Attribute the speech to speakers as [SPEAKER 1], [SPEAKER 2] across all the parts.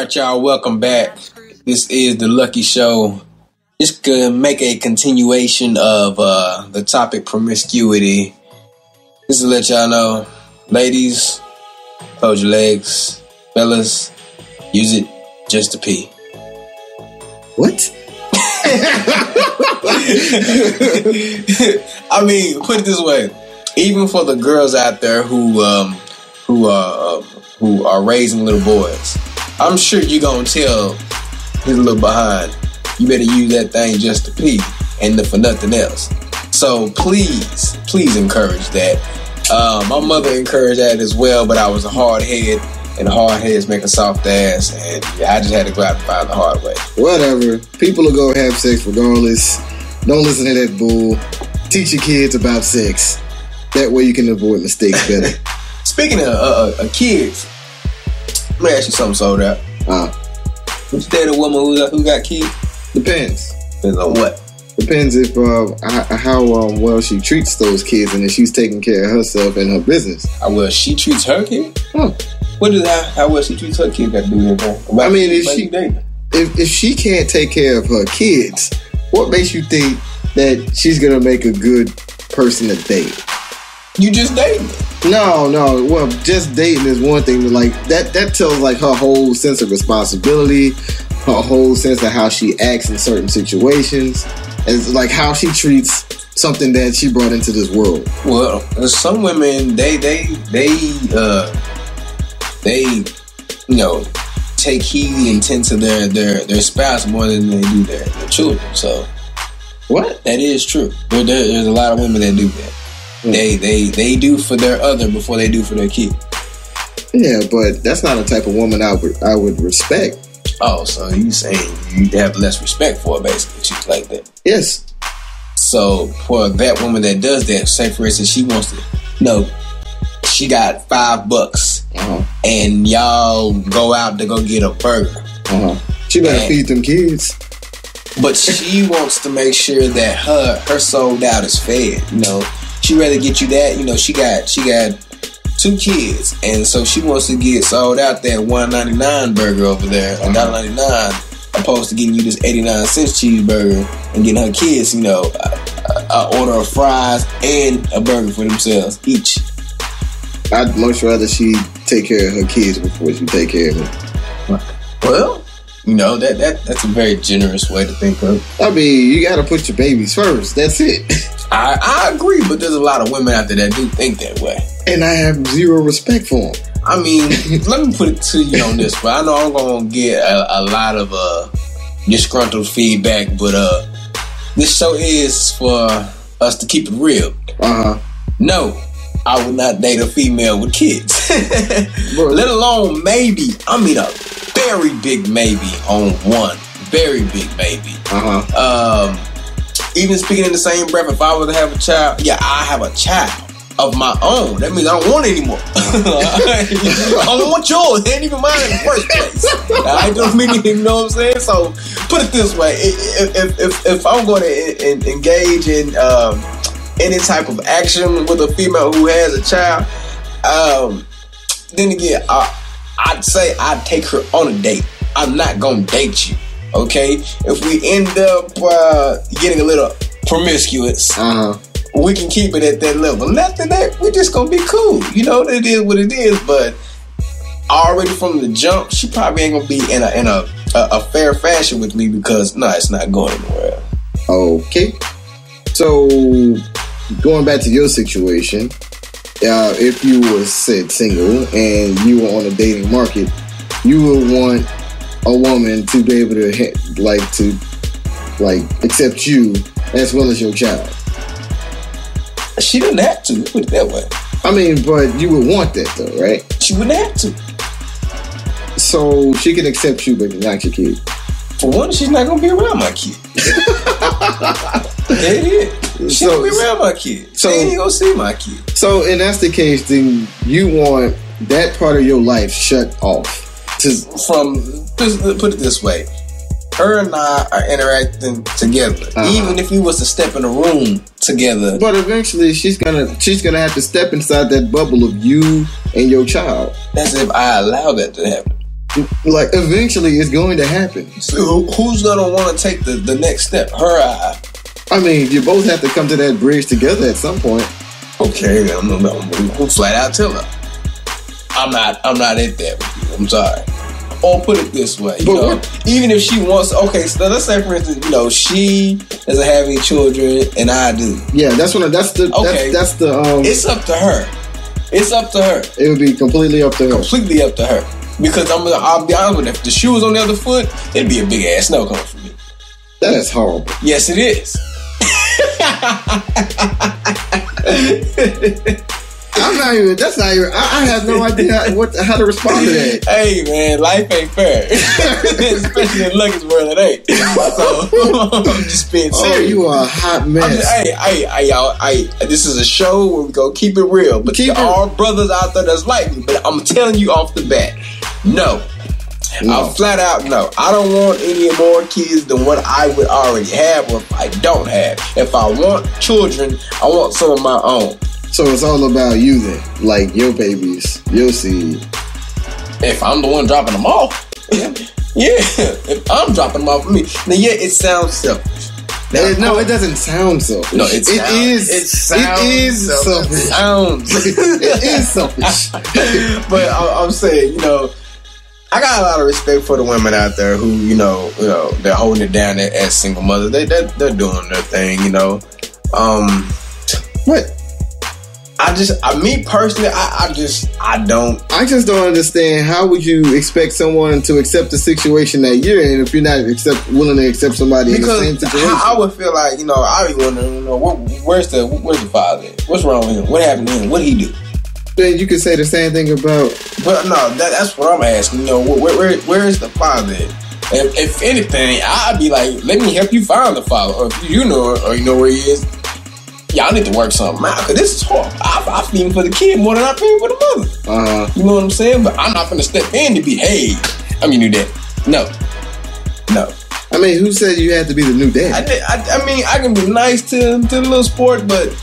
[SPEAKER 1] right, y'all. Welcome back. This is the Lucky Show. Just gonna make a continuation of the topic promiscuity. Just to let y'all know, ladies, close your legs. Fellas, use it just to pee.
[SPEAKER 2] What?
[SPEAKER 1] I mean, put it this way. Even for the girls out there who are raising little boys, I'm sure you're gonna tell his little behind, you better use that thing just to pee and for nothing else. So please encourage that. My mother encouraged that as well, but I was a hard head, and hard heads make a soft ass, and I just had to go out and find the hard way.
[SPEAKER 2] Whatever. People will go have sex regardless. Don't listen to that bull. Teach your kids about sex. That way you can avoid mistakes better.
[SPEAKER 1] Speaking of kids, let me ask you something, Sold Out. Would you date a woman who got kids?
[SPEAKER 2] Depends.
[SPEAKER 1] Depends on what?
[SPEAKER 2] Depends if how well she treats those kids and if she's taking care of herself and her business.
[SPEAKER 1] How well she treats her kid?
[SPEAKER 2] Huh.
[SPEAKER 1] What does how well she treats her kid got to do with anything?
[SPEAKER 2] I mean, if she can't take care of her kids, what makes you think that she's gonna make a good person to date?
[SPEAKER 1] You just dating.
[SPEAKER 2] No. Well, just dating is one thing. But like that tells like her whole sense of responsibility, her whole sense of how she acts in certain situations, and like how she treats something that she brought into this world.
[SPEAKER 1] Well, some women they take heed and tend to their spouse more than they do their children. So
[SPEAKER 2] what?
[SPEAKER 1] That is true. There's a lot of women that do that. They do for their other before they do for their kid.
[SPEAKER 2] Yeah, but that's not a type of woman I would respect.
[SPEAKER 1] Oh, so you saying you have less respect for her, basically? She's like that.
[SPEAKER 2] Yes.
[SPEAKER 1] So for that woman that does that, say for instance, she wants to, she got $5, and y'all go out to go get a burger.
[SPEAKER 2] She better feed them kids.
[SPEAKER 1] But she wants to make sure that her sold out is fed. She rather get you that. She got 2 kids, and so she wants to get sold out that $1.99 burger over there, $1.99, opposed to getting you this 89-cent cheeseburger and getting her kids, an order of fries and a burger for themselves each.
[SPEAKER 2] I'd much rather she take care of her kids before she take care of me.
[SPEAKER 1] Well, that's a very generous way to think of it.
[SPEAKER 2] I mean, you got to put your babies first. That's it.
[SPEAKER 1] I agree, but there's a lot of women out there that do think that way.
[SPEAKER 2] And I have zero respect for them.
[SPEAKER 1] I mean, let me put it to you on this, but I know I'm going to get a lot of disgruntled feedback, but this show is for us to keep it real. No, I would not date a female with kids. Let alone maybe, a very big maybe on one. Very big maybe. Even speaking in the same breath, if I were to have a child, I have a child of my own. That means I don't want it anymore. I don't want yours. They ain't even mine in the first place. I don't mean it, you know what I'm saying? So put it this way: if I'm going to engage in any type of action with a female who has a child, then again, I'd say I'd take her on a date. I'm not gonna date you. Okay, if we end up getting a little promiscuous, we can keep it at that level. And after that, we're just gonna be cool. It is what it is. But already from the jump, she probably ain't gonna be in a fair fashion with me because it's not going anywhere.
[SPEAKER 2] Okay, so going back to your situation, if you were said single and you were on the dating market, you would want a woman to be able to accept you as well as your child.
[SPEAKER 1] She doesn't have to, put it that way.
[SPEAKER 2] But you would want that though, right?
[SPEAKER 1] She wouldn't have to.
[SPEAKER 2] So she can accept you, but not your kid.
[SPEAKER 1] For one, she's not gonna be around my kid. She gonna be around my kid. She ain't gonna see my kid.
[SPEAKER 2] So, and that's the case, then you want that part of your life shut off.
[SPEAKER 1] Put it this way, her and I are interacting together. Even if we was to step in a room together,
[SPEAKER 2] but eventually she's gonna have to step inside that bubble of you and your child.
[SPEAKER 1] That's if I allow that to happen.
[SPEAKER 2] Like, eventually it's going to happen.
[SPEAKER 1] So who's gonna want to take the next step? Her or I?
[SPEAKER 2] I mean, you both have to come to that bridge together at some point.
[SPEAKER 1] Okay, I'm gonna flat out tell her I'm not at that with you. I'm sorry. Or put it this way, you know, even if she wants, okay, so let's say for instance, you know, she doesn't have any children and I do.
[SPEAKER 2] Yeah, that's the
[SPEAKER 1] it's up to her. It's up to her.
[SPEAKER 2] It would be completely up to her.
[SPEAKER 1] Completely up to her. Because I'll be honest with you, if the shoe was on the other foot, it'd be a big ass no coming from me.
[SPEAKER 2] That is horrible.
[SPEAKER 1] Yes, it is.
[SPEAKER 2] I have no idea how to respond to that.
[SPEAKER 1] Hey man, life ain't fair. Especially in Lucky's world, it ain't. So I'm just being serious.
[SPEAKER 2] Oh, you are a hot mess.
[SPEAKER 1] Hey, y'all, this is a show where we go keep it real. But there are brothers out there that's like me. But I'm telling you off the bat, no. I'll flat out no. I don't want any more kids than what I would already have or if I don't have. If I want children, I want some of my own.
[SPEAKER 2] So it's all about you then, like your babies, your seed.
[SPEAKER 1] If I'm the one dropping them off, yeah. If I'm dropping them off for me, then yeah, it sounds selfish.
[SPEAKER 2] No, it doesn't sound selfish.
[SPEAKER 1] No, it is selfish. But I'm saying, you know, I got a lot of respect for the women out there who, you know, they're holding it down as single mothers. They're doing their thing, you know.
[SPEAKER 2] What?
[SPEAKER 1] Me personally, I just don't
[SPEAKER 2] understand how would you expect someone to accept the situation that you're in if you're not willing to accept somebody in the same situation.
[SPEAKER 1] I would feel like, you know, I'd be wondering, you know, where's the father? What's wrong with him? What happened to him? What did he do?
[SPEAKER 2] Then you could say the same thing about.
[SPEAKER 1] But no, that's what I'm asking. You know, where is the father? If anything, I'd be like, let me help you find the father, or if you know, or you know where he is. Y'all need to work something out, because this is hard. I feed for the kid more than I feed for the mother. You know what I'm saying? But I'm not going to step in to be, hey, I'm your new dad. No.
[SPEAKER 2] I mean, who said you had to be the new dad?
[SPEAKER 1] I mean, I can be nice to the little sport, but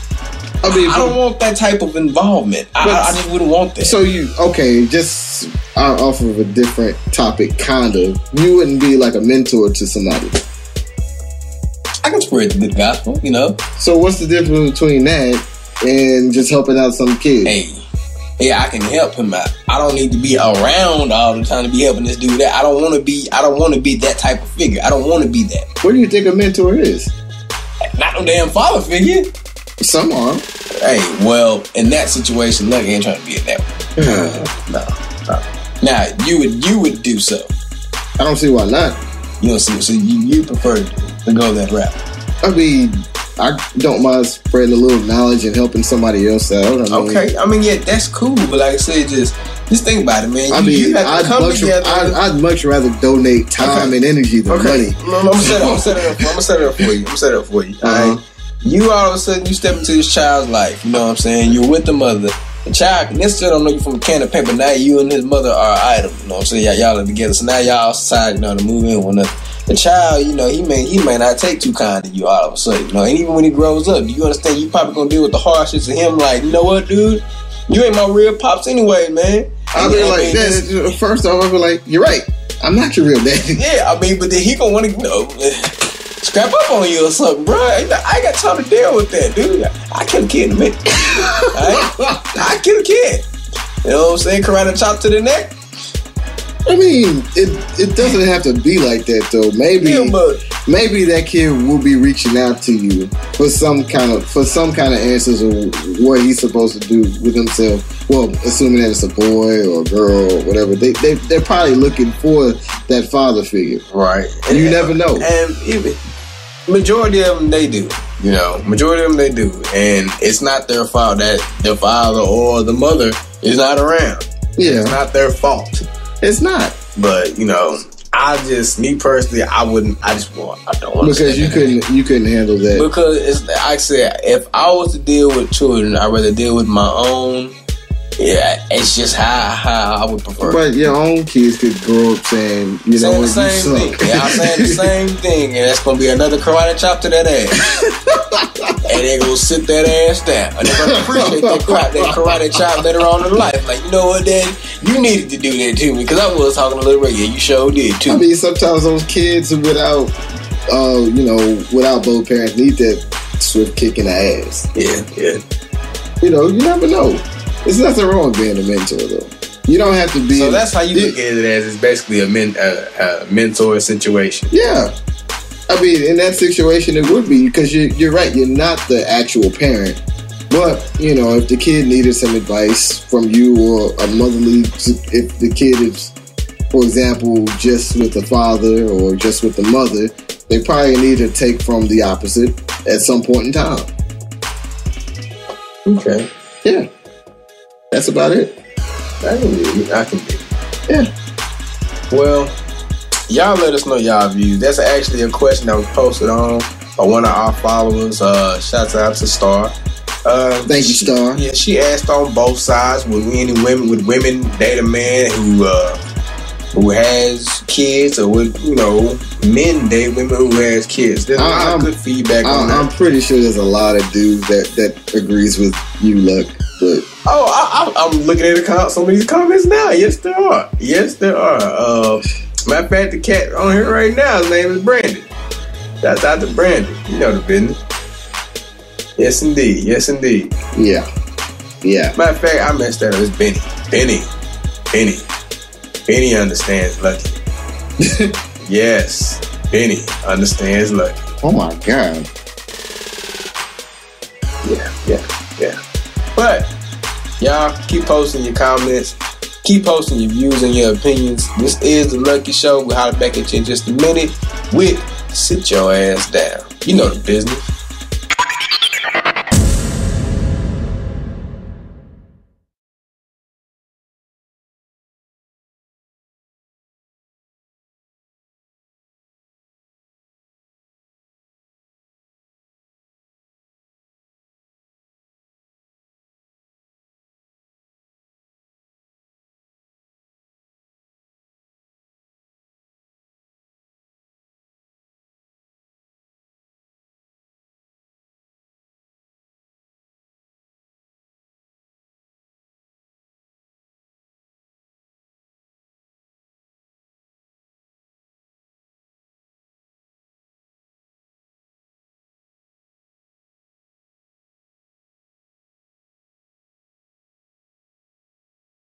[SPEAKER 1] I don't want that type of involvement. I just wouldn't want that.
[SPEAKER 2] So just off of a different topic, kind of, you wouldn't be like a mentor to somebody.
[SPEAKER 1] I can spread the good gospel, you know.
[SPEAKER 2] So what's the difference between that and just helping out some kids?
[SPEAKER 1] Hey, I can help him out. I don't need to be around all the time to be helping this dude that. I don't want to be that type of figure. I don't want to be that.
[SPEAKER 2] What do you think a mentor is?
[SPEAKER 1] Not no damn father figure.
[SPEAKER 2] Some are.
[SPEAKER 1] Hey, well, in that situation, look, I ain't trying to be in that one. No. Now, you would do so.
[SPEAKER 2] I don't see why not.
[SPEAKER 1] You don't see, so you prefer to go that route.
[SPEAKER 2] I mean, I don't mind spreading a little knowledge and helping somebody else out.
[SPEAKER 1] Okay, I mean, yeah, that's cool. But like I said, just think about it, man.
[SPEAKER 2] I'd much rather donate time and energy than money.
[SPEAKER 1] I'm gonna set it up for you. All right. You all of a sudden you step into this child's life. You know what I'm saying? You're with the mother. The child necessarily don't know you from a can of paint, but now you and his mother are an item. You know what I'm saying? Y'all are together. So now y'all decide, you know, to move in with another. The child, you know, he may not take too kind to you all of a sudden. You know, and even when he grows up, do you understand? You probably gonna deal with the hardships of him. Like, you know what, dude? You ain't my real pops anyway, man.
[SPEAKER 2] First off, I'll be like, you're right. I'm not your real daddy.
[SPEAKER 1] Yeah, I mean, but then he gonna want to, you know, scrap up on you or something, bro. I ain't got time to deal with that, dude. I kill a kid in a minute. I kill a kid. You know what I'm saying? Karate chop to the neck.
[SPEAKER 2] I mean, it doesn't have to be like that though. Maybe that kid will be reaching out to you for some kind of answers of what he's supposed to do with himself. Well, assuming that it's a boy or a girl or whatever, they're probably looking for that father figure,
[SPEAKER 1] right?
[SPEAKER 2] And you never know.
[SPEAKER 1] And even majority of them, they do. You know, majority of them, they do, and it's not their fault that their father or the mother is not around.
[SPEAKER 2] Yeah,
[SPEAKER 1] it's not their fault.
[SPEAKER 2] It's not.
[SPEAKER 1] But, you know, me personally, I don't want to.
[SPEAKER 2] Because you couldn't handle that.
[SPEAKER 1] Because I said, if I was to deal with children, I'd rather deal with my own Yeah, it's just how I would prefer.
[SPEAKER 2] But your own kids could grow up saying, you know,
[SPEAKER 1] saying the
[SPEAKER 2] you
[SPEAKER 1] same
[SPEAKER 2] suck.
[SPEAKER 1] thing. Yeah, I'm saying the same thing, and that's gonna be another karate chop to that ass. And they're gonna sit that ass down. And they're gonna appreciate that karate chop later on in life. Like, you know what, Daddy? You needed to do that to me, because I was talking a little reggae. You sure did too.
[SPEAKER 2] I mean, sometimes those kids without both parents need that swift kick in the ass.
[SPEAKER 1] Yeah.
[SPEAKER 2] You know, you never know. There's nothing wrong with being a mentor, though. You don't have to be.
[SPEAKER 1] So that's how you look at it, as it's basically a mentor situation.
[SPEAKER 2] Yeah. I mean, in that situation, it would be, because you're right. You're not the actual parent. But, you know, if the kid needed some advice from you, or a motherly, if the kid is, for example, just with the father or just with the mother, they probably need to take from the opposite at some point in time.
[SPEAKER 1] Okay.
[SPEAKER 2] Yeah. That's about it.
[SPEAKER 1] I can be.
[SPEAKER 2] Yeah.
[SPEAKER 1] Well, y'all let us know y'all views. That's actually a question that was posted on by one of our followers. Shouts out to Star.
[SPEAKER 2] Thank you, Star.
[SPEAKER 1] Yeah, she asked on both sides, would women date a man who has kids, or would, you know, men date women who has kids? There's a lot of good feedback on that.
[SPEAKER 2] I'm pretty sure there's a lot of dudes that agrees with you, Luck. But
[SPEAKER 1] I'm looking at some of these comments now. Yes, there are. Matter of fact, the cat on here right now, his name is Brandon. Shout out to Brandon. You know the business. Yes, indeed.
[SPEAKER 2] Yeah.
[SPEAKER 1] Matter of fact, I messed that up. It's Benny. Benny understands Lucky. Yes, Benny understands Lucky.
[SPEAKER 2] Oh my God.
[SPEAKER 1] Yeah. But y'all keep posting your comments, keep posting your views and your opinions. This is the Lucky Show. We'll holler back at you in just a minute with Sit Your Ass Down. You know the business.